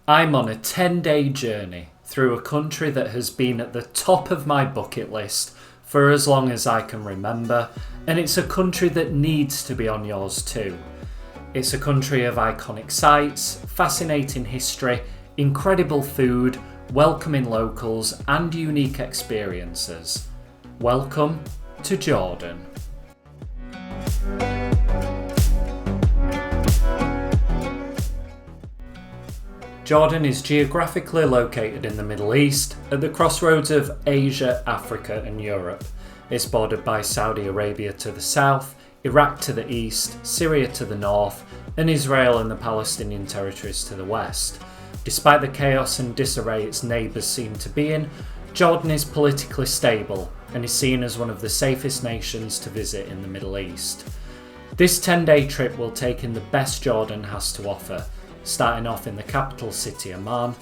I'm on a 10-day journey through a country that has been at the top of my bucket list for as long as I can remember, and it's a country that needs to be on yours too. It's a country of iconic sights, fascinating history, incredible food, welcoming locals, and unique experiences. Welcome to Jordan. Jordan is geographically located in the Middle East, at the crossroads of Asia, Africa and Europe. It's bordered by Saudi Arabia to the south, Iraq to the east, Syria to the north, and Israel and the Palestinian territories to the west. Despite the chaos and disarray its neighbours seem to be in, Jordan is politically stable and is seen as one of the safest nations to visit in the Middle East. This 10-day trip will take in the best Jordan has to offer, starting off in the capital city Amman.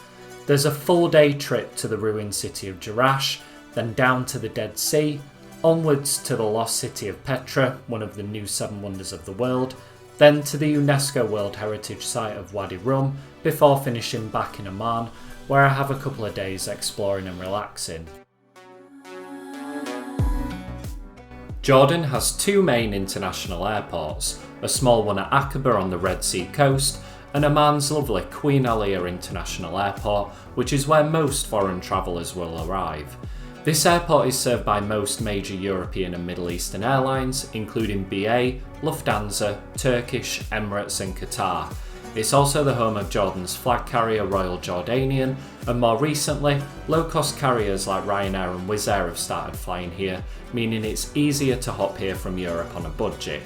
There's a full-day trip to the ruined city of Jerash, then down to the Dead Sea, onwards to the lost city of Petra, one of the new 7 wonders of the world, then to the UNESCO World Heritage Site of Wadi Rum, before finishing back in Amman, where I have a couple of days exploring and relaxing. Jordan has 2 main international airports, a small one at Aqaba on the Red Sea coast, and Amman's lovely Queen Alia International Airport, which is where most foreign travellers will arrive. This airport is served by most major European and Middle Eastern airlines, including BA, Lufthansa, Turkish, Emirates and Qatar. It's also the home of Jordan's flag carrier Royal Jordanian, and more recently, low-cost carriers like Ryanair and Wizz Air have started flying here, meaning it's easier to hop here from Europe on a budget.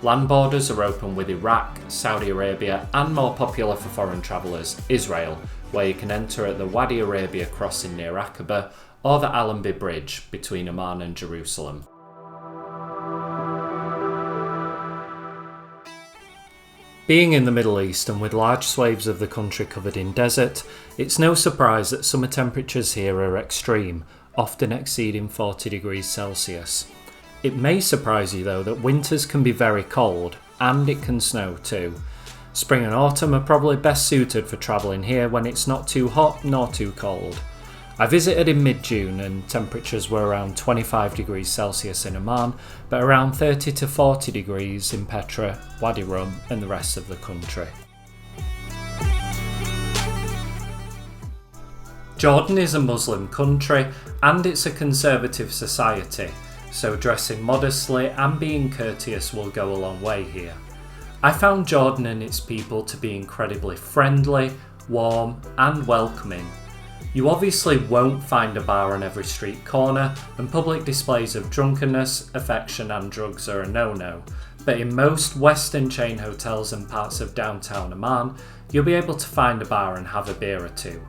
Land borders are open with Iraq, Saudi Arabia, and more popular for foreign travellers, Israel, where you can enter at the Wadi Arabia crossing near Aqaba, or the Allenby Bridge between Amman and Jerusalem. Being in the Middle East and with large swathes of the country covered in desert, it's no surprise that summer temperatures here are extreme, often exceeding 40 degrees Celsius. It may surprise you though that winters can be very cold, and it can snow too. Spring and autumn are probably best suited for travelling here when it's not too hot nor too cold. I visited in mid-June and temperatures were around 25 degrees Celsius in Amman, but around 30 to 40 degrees in Petra, Wadi Rum and the rest of the country. Jordan is a Muslim country and it's a conservative society, so dressing modestly and being courteous will go a long way here. I found Jordan and its people to be incredibly friendly, warm and welcoming. You obviously won't find a bar on every street corner, and public displays of drunkenness, affection and drugs are a no-no, but in most Western chain hotels and parts of downtown Amman, you'll be able to find a bar and have a beer or two.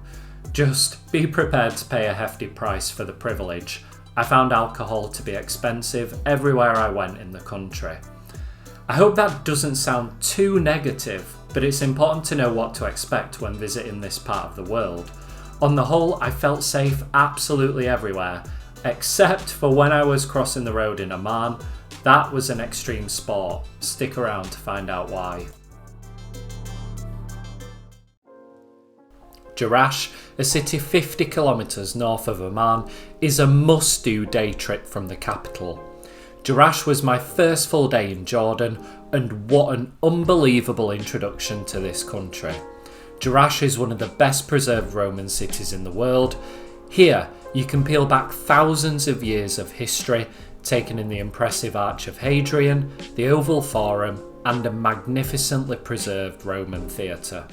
Just be prepared to pay a hefty price for the privilege. I found alcohol to be expensive everywhere I went in the country. I hope that doesn't sound too negative, but it's important to know what to expect when visiting this part of the world. On the whole, I felt safe absolutely everywhere, except for when I was crossing the road in Amman. That was an extreme sport. Stick around to find out why. Jerash, a city 50 kilometres north of Amman, is a must-do day trip from the capital. Jerash was my first full day in Jordan, and what an unbelievable introduction to this country. Jerash is one of the best preserved Roman cities in the world. Here, you can peel back thousands of years of history, taking in the impressive Arch of Hadrian, the Oval Forum, and a magnificently preserved Roman theatre.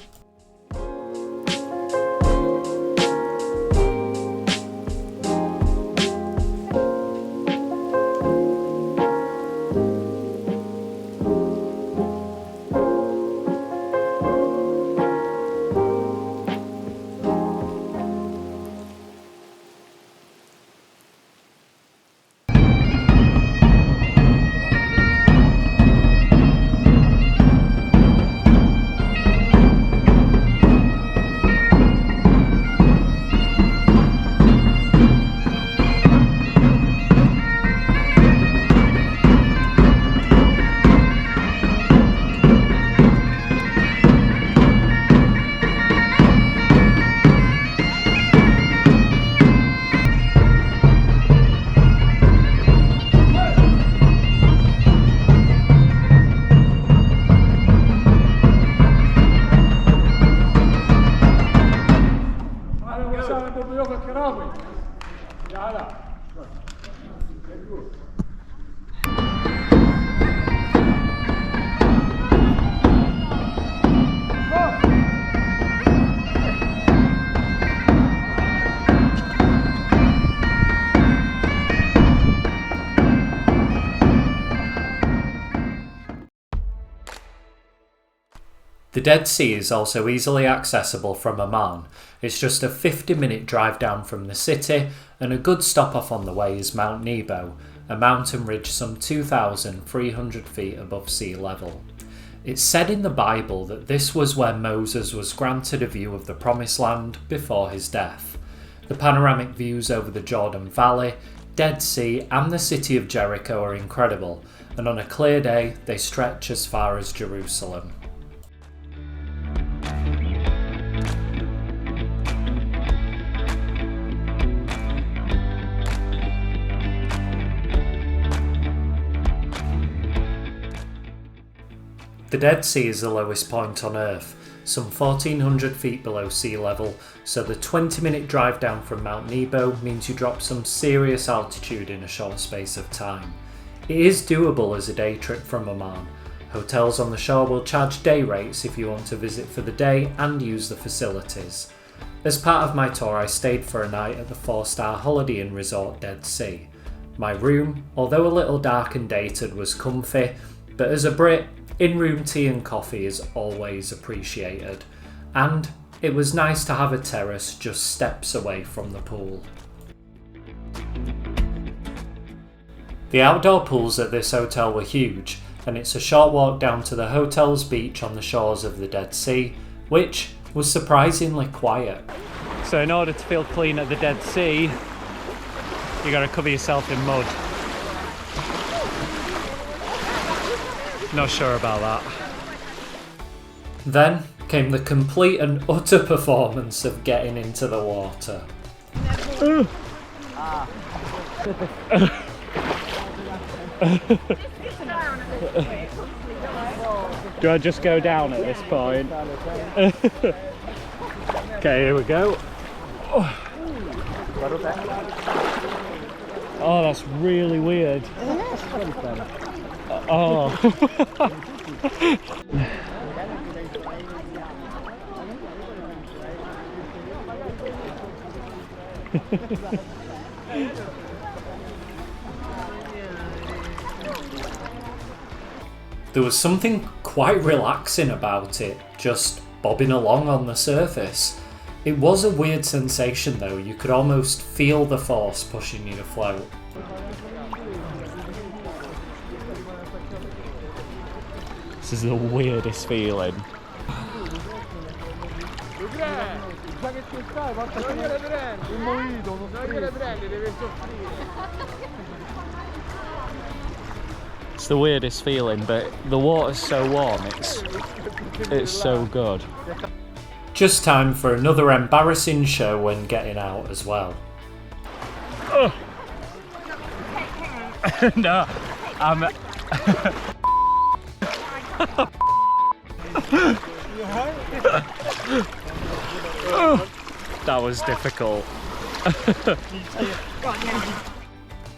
Dead Sea is also easily accessible from Amman. It's just a 50-minute drive down from the city, and a good stop off on the way is Mount Nebo, a mountain ridge some 2,300 feet above sea level. It's said in the Bible that this was where Moses was granted a view of the Promised Land before his death. The panoramic views over the Jordan Valley, Dead Sea and the city of Jericho are incredible, and on a clear day they stretch as far as Jerusalem. The Dead Sea is the lowest point on Earth, some 1,400 feet below sea level, so the 20-minute drive down from Mount Nebo means you drop some serious altitude in a short space of time. It is doable as a day trip from Amman. Hotels on the shore will charge day rates if you want to visit for the day and use the facilities. As part of my tour, I stayed for a night at the 4-star Holiday Inn Resort Dead Sea. My room, although a little dark and dated, was comfy, but as a Brit, in-room tea and coffee is always appreciated, and it was nice to have a terrace just steps away from the pool. The outdoor pools at this hotel were huge, and it's a short walk down to the hotel's beach on the shores of the Dead Sea, which was surprisingly quiet. So in order to feel clean at the Dead Sea, you gotta cover yourself in mud. Not sure about that. Then came the complete and utter performance of getting into the water. Do I just go down at this point? Okay, here we go. Oh, that's really weird. Oh. There was something quite relaxing about it, just bobbing along on the surface. It was a weird sensation though, you could almost feel the force pushing you to float. This is the weirdest feeling. It's the weirdest feeling, but the water's so warm, it's so good. Just time for another embarrassing show when getting out as well. No, I'm... That was difficult.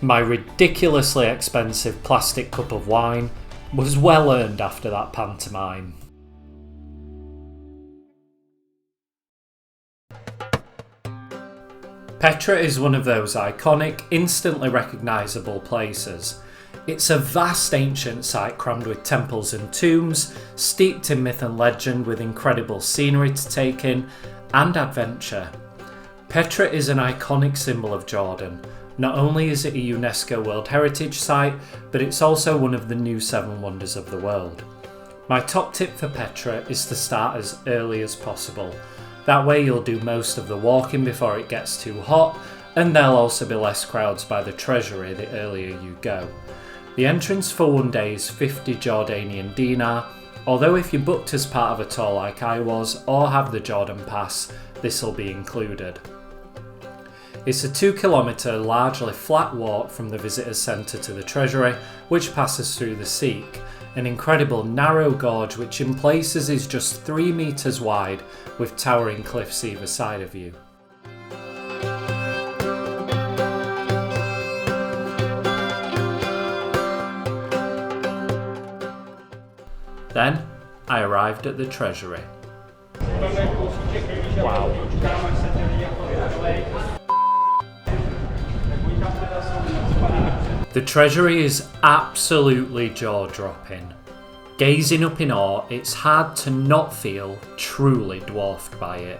My ridiculously expensive plastic cup of wine was well earned after that pantomime. Petra is one of those iconic, instantly recognisable places. It's a vast ancient site crammed with temples and tombs, steeped in myth and legend with incredible scenery to take in, and adventure. Petra is an iconic symbol of Jordan. Not only is it a UNESCO World Heritage Site, but it's also one of the new 7 wonders of the world. My top tip for Petra is to start as early as possible. That way you'll do most of the walking before it gets too hot, and there'll also be less crowds by the Treasury the earlier you go. The entrance for one day is 50 Jordanian dinar, although if you're booked as part of a tour like I was, or have the Jordan Pass, this will be included. It's a 2-kilometre largely flat walk from the visitors centre to the Treasury, which passes through the Sikh, an incredible narrow gorge which in places is just 3 metres wide with towering cliffs either side of you. Then I arrived at the Treasury. Wow. The Treasury is absolutely jaw-dropping. Gazing up in awe, it's hard to not feel truly dwarfed by it.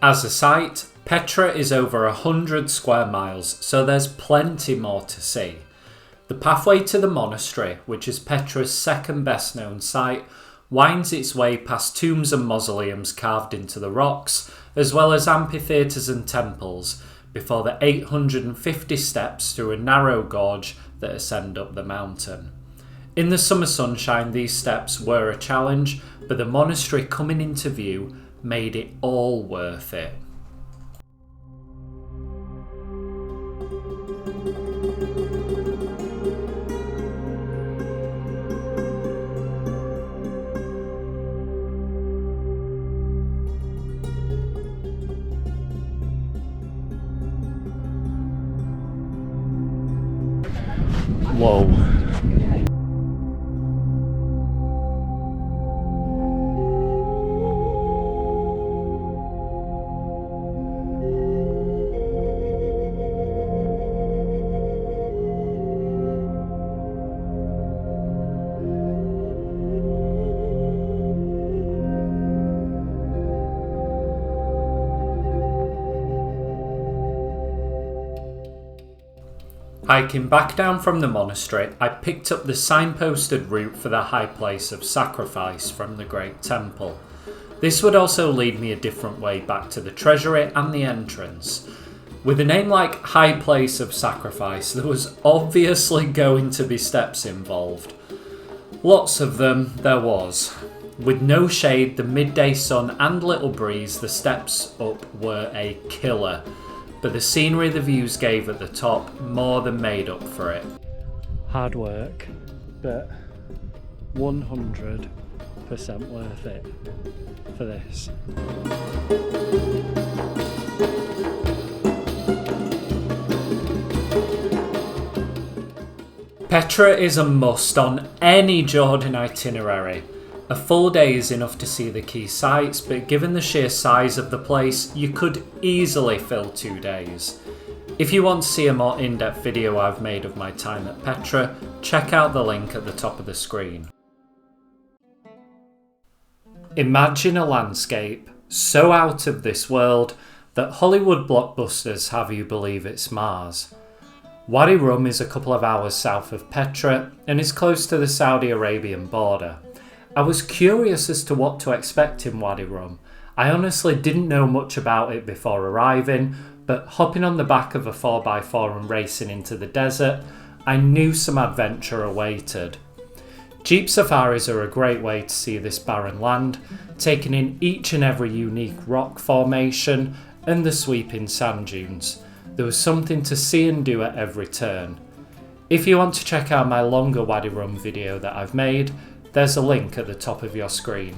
As a site, Petra is over 100 square miles, so there's plenty more to see. The pathway to the monastery, which is Petra's second best known site, winds its way past tombs and mausoleums carved into the rocks, as well as amphitheatres and temples, before the 850 steps through a narrow gorge that ascend up the mountain. In the summer sunshine, these steps were a challenge, but the monastery coming into view made it all worth it. Whoa. Hiking back down from the monastery, I picked up the signposted route for the high place of sacrifice from the Great Temple. This would also lead me a different way back to the Treasury and the entrance. With a name like High Place of Sacrifice, there was obviously going to be steps involved. Lots of them there was. With no shade, the midday sun and little breeze, the steps up were a killer. But the scenery the views gave at the top more than made up for it. Hard work, but 100% worth it for this. Petra is a must on any Jordan itinerary. A full day is enough to see the key sites, but given the sheer size of the place, you could easily fill 2 days. If you want to see a more in-depth video I've made of my time at Petra, check out the link at the top of the screen. Imagine a landscape so out of this world that Hollywood blockbusters have you believe it's Mars. Wadi Rum is a couple of hours south of Petra and is close to the Saudi Arabian border. I was curious as to what to expect in Wadi Rum. I honestly didn't know much about it before arriving, but hopping on the back of a 4x4 and racing into the desert, I knew some adventure awaited. Jeep safaris are a great way to see this barren land, taking in each and every unique rock formation and the sweeping sand dunes. There was something to see and do at every turn. If you want to check out my longer Wadi Rum video that I've made, there's a link at the top of your screen.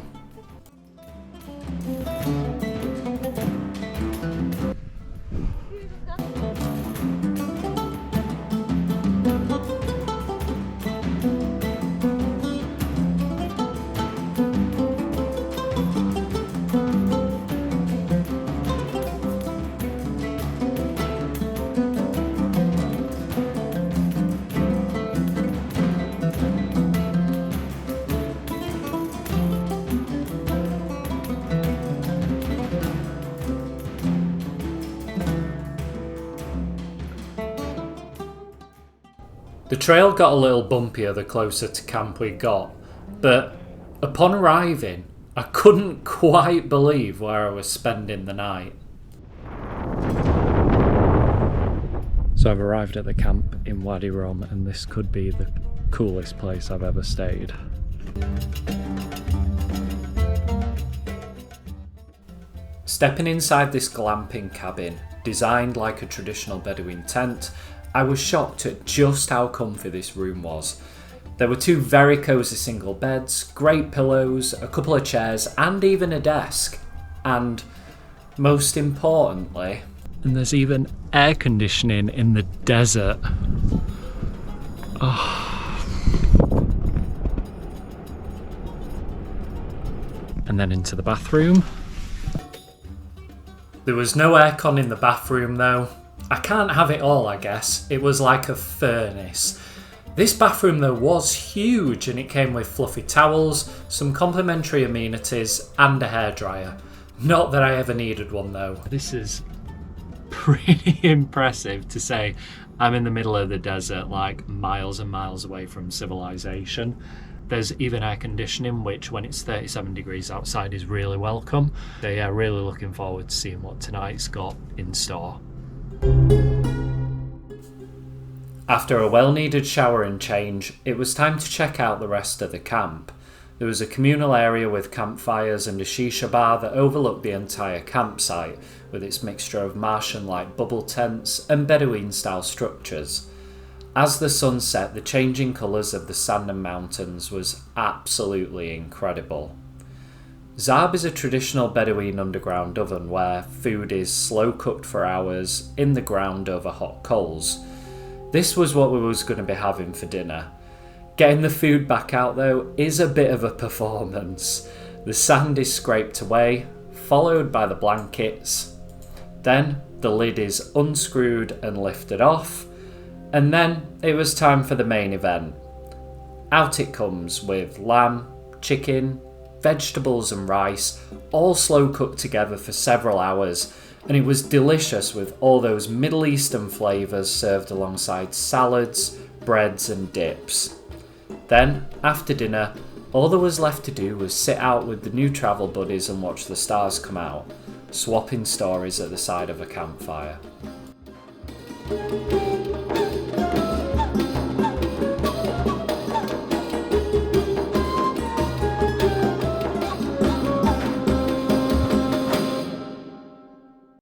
The trail got a little bumpier the closer to camp we got, but upon arriving, I couldn't quite believe where I was spending the night. So I've arrived at the camp in Wadi Rum, and this could be the coolest place I've ever stayed. Stepping inside this glamping cabin, designed like a traditional Bedouin tent, I was shocked at just how comfy this room was. There were 2 very cosy single beds, great pillows, a couple of chairs, and even a desk. And most importantly, and there's even air conditioning in the desert. Oh. And then into the bathroom. There was no aircon in the bathroom though. I can't have it all, I guess. It was like a furnace. This bathroom though was huge, and it came with fluffy towels, some complimentary amenities, and a hairdryer. Not that I ever needed one though. This is pretty impressive to say I'm in the middle of the desert, like miles and miles away from civilization. There's even air conditioning, which when it's 37 degrees outside is really welcome. So yeah, really looking forward to seeing what tonight's got in store. After a well-needed shower and change, it was time to check out the rest of the camp. There was a communal area with campfires and a shisha bar that overlooked the entire campsite, with its mixture of Martian-like bubble tents and Bedouin-style structures. As the sun set, the changing colours of the sand and mountains was absolutely incredible. Zarb is a traditional Bedouin underground oven where food is slow cooked for hours in the ground over hot coals. This was what we was going to be having for dinner. Getting the food back out though is a bit of a performance. The sand is scraped away, followed by the blankets. Then the lid is unscrewed and lifted off. And then it was time for the main event. Out it comes with lamb, chicken, vegetables and rice, all slow cooked together for several hours, and it was delicious with all those Middle Eastern flavours served alongside salads, breads and dips. Then, after dinner, all there was left to do was sit out with the new travel buddies and watch the stars come out, swapping stories at the side of a campfire.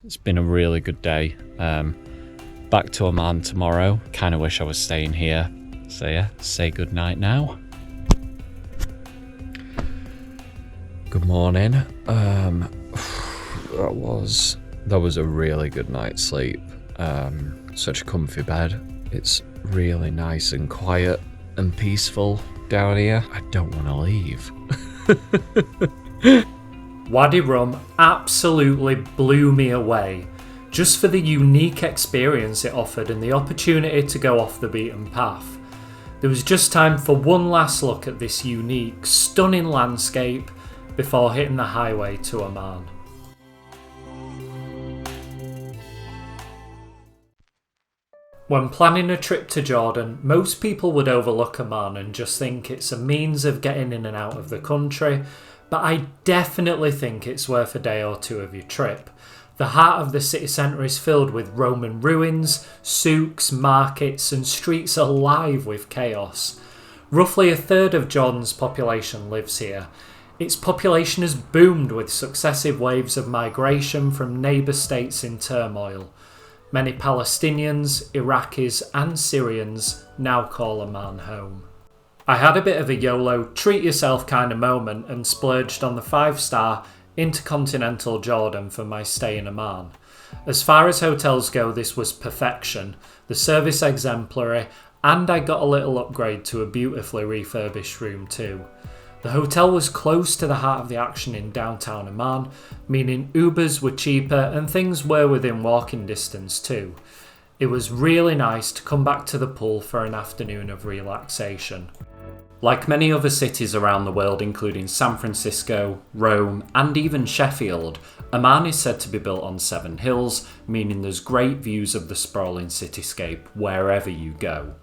It's been a really good day. Back to Amman tomorrow. Kind of wish I was staying here. So yeah, say good night now. Good morning. That was a really good night's sleep. Such a comfy bed. It's really nice and quiet and peaceful down here. I don't want to leave. Wadi Rum absolutely blew me away, just for the unique experience it offered and the opportunity to go off the beaten path. There was just time for one last look at this unique, stunning landscape before hitting the highway to Amman. When planning a trip to Jordan, most people would overlook Amman and just think it's a means of getting in and out of the country, but I definitely think it's worth a day or two of your trip. The heart of the city centre is filled with Roman ruins, souks, markets and streets alive with chaos. Roughly a third of Jordan's population lives here. Its population has boomed with successive waves of migration from neighbour states in turmoil. Many Palestinians, Iraqis and Syrians now call Amman home. I had a bit of a YOLO, treat yourself kind of moment and splurged on the 5-star Intercontinental Jordan for my stay in Amman. As far as hotels go, this was perfection, the service exemplary, and I got a little upgrade to a beautifully refurbished room too. The hotel was close to the heart of the action in downtown Amman, meaning Ubers were cheaper and things were within walking distance too. It was really nice to come back to the pool for an afternoon of relaxation. Like many other cities around the world, including San Francisco, Rome, and even Sheffield, Amman is said to be built on 7 hills, meaning there's great views of the sprawling cityscape wherever you go.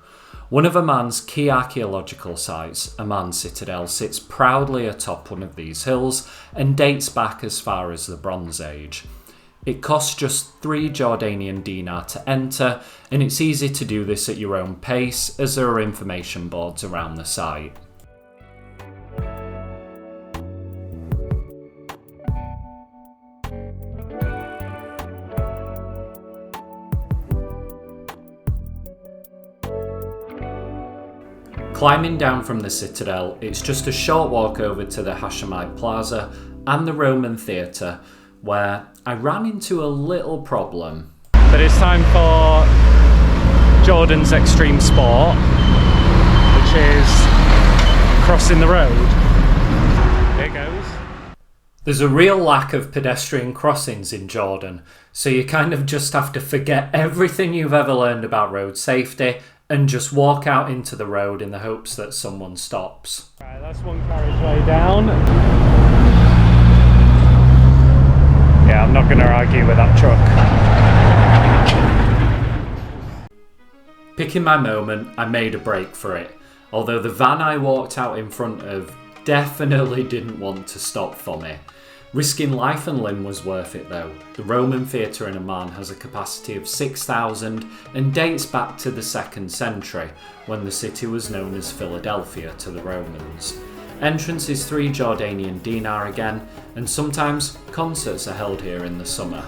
One of Amman's key archaeological sites, Amman Citadel, sits proudly atop one of these hills and dates back as far as the Bronze Age. It costs just 3 Jordanian dinar to enter, and it's easy to do this at your own pace as there are information boards around the site. Climbing down from the Citadel, it's just a short walk over to the Hashemite Plaza and the Roman Theatre, where I ran into a little problem. But it's time for Jordan's extreme sport, which is crossing the road. Here goes. There's a real lack of pedestrian crossings in Jordan, so you kind of just have to forget everything you've ever learned about road safety and just walk out into the road in the hopes that someone stops. Right, that's one carriageway down. Yeah, I'm not going to argue with that truck. Picking my moment, I made a break for it, although the van I walked out in front of definitely didn't want to stop for me. Risking life and limb was worth it though. The Roman Theatre in Amman has a capacity of 6,000 and dates back to the 2nd century, when the city was known as Philadelphia to the Romans. Entrance is 3 Jordanian dinar again, and sometimes concerts are held here in the summer.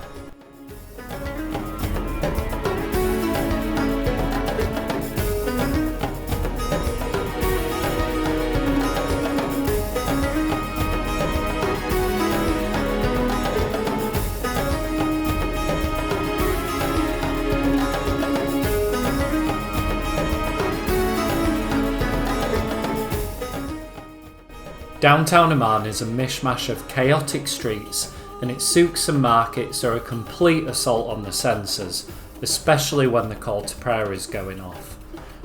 Downtown Amman is a mishmash of chaotic streets, and its souks and markets are a complete assault on the senses, especially when the call to prayer is going off.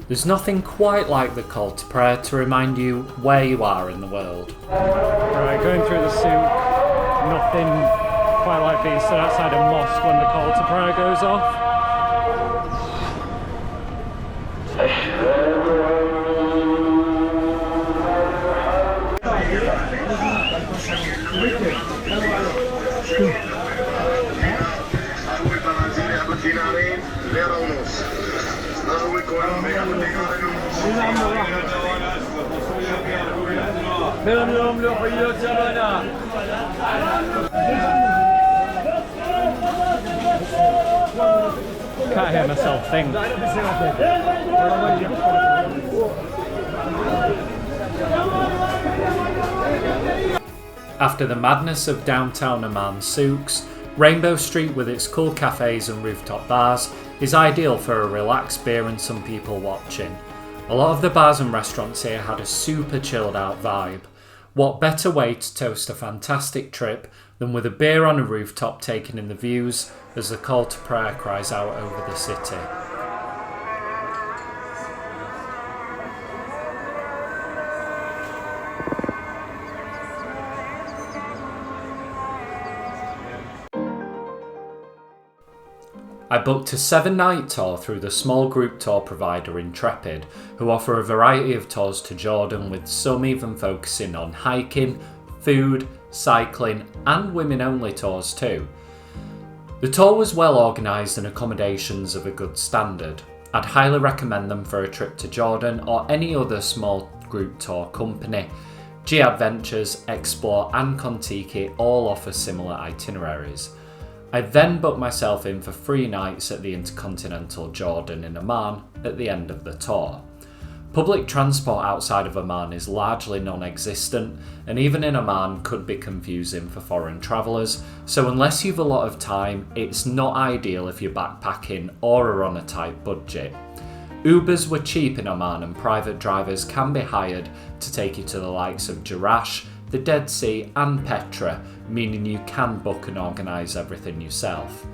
There's nothing quite like the call to prayer to remind you where you are in the world. Right, going through the souk, nothing quite like being stood outside a mosque when the call to prayer goes off. Can't hear myself think. After the madness of downtown Amman souks, Rainbow Street with its cool cafes and rooftop bars is ideal for a relaxed beer and some people watching. A lot of the bars and restaurants here had a super chilled out vibe. What better way to toast a fantastic trip than with a beer on a rooftop taking in the views as the call to prayer cries out over the city. I booked a 7-night tour through the small group tour provider Intrepid, who offer a variety of tours to Jordan, with some even focusing on hiking, food, cycling and women-only tours too. The tour was well organised and accommodations of a good standard. I'd highly recommend them for a trip to Jordan or any other small group tour company. G Adventures, Explore and Kontiki all offer similar itineraries. I then booked myself in for 3 nights at the Intercontinental Jordan in Amman at the end of the tour. Public transport outside of Amman is largely non-existent, and even in Amman could be confusing for foreign travellers, so unless you've a lot of time, it's not ideal if you're backpacking or are on a tight budget. Ubers were cheap in Amman and private drivers can be hired to take you to the likes of Jerash, the Dead Sea and Petra, meaning you can book and organise everything yourself.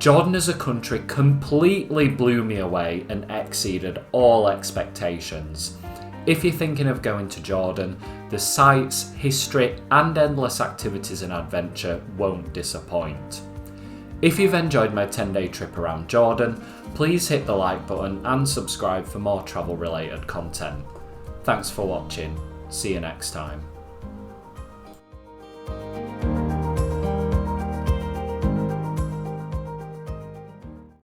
Jordan as a country completely blew me away and exceeded all expectations. If you're thinking of going to Jordan, the sights, history and endless activities and adventure won't disappoint. If you've enjoyed my 10-day trip around Jordan, please hit the like button and subscribe for more travel related content. Thanks for watching, see you next time.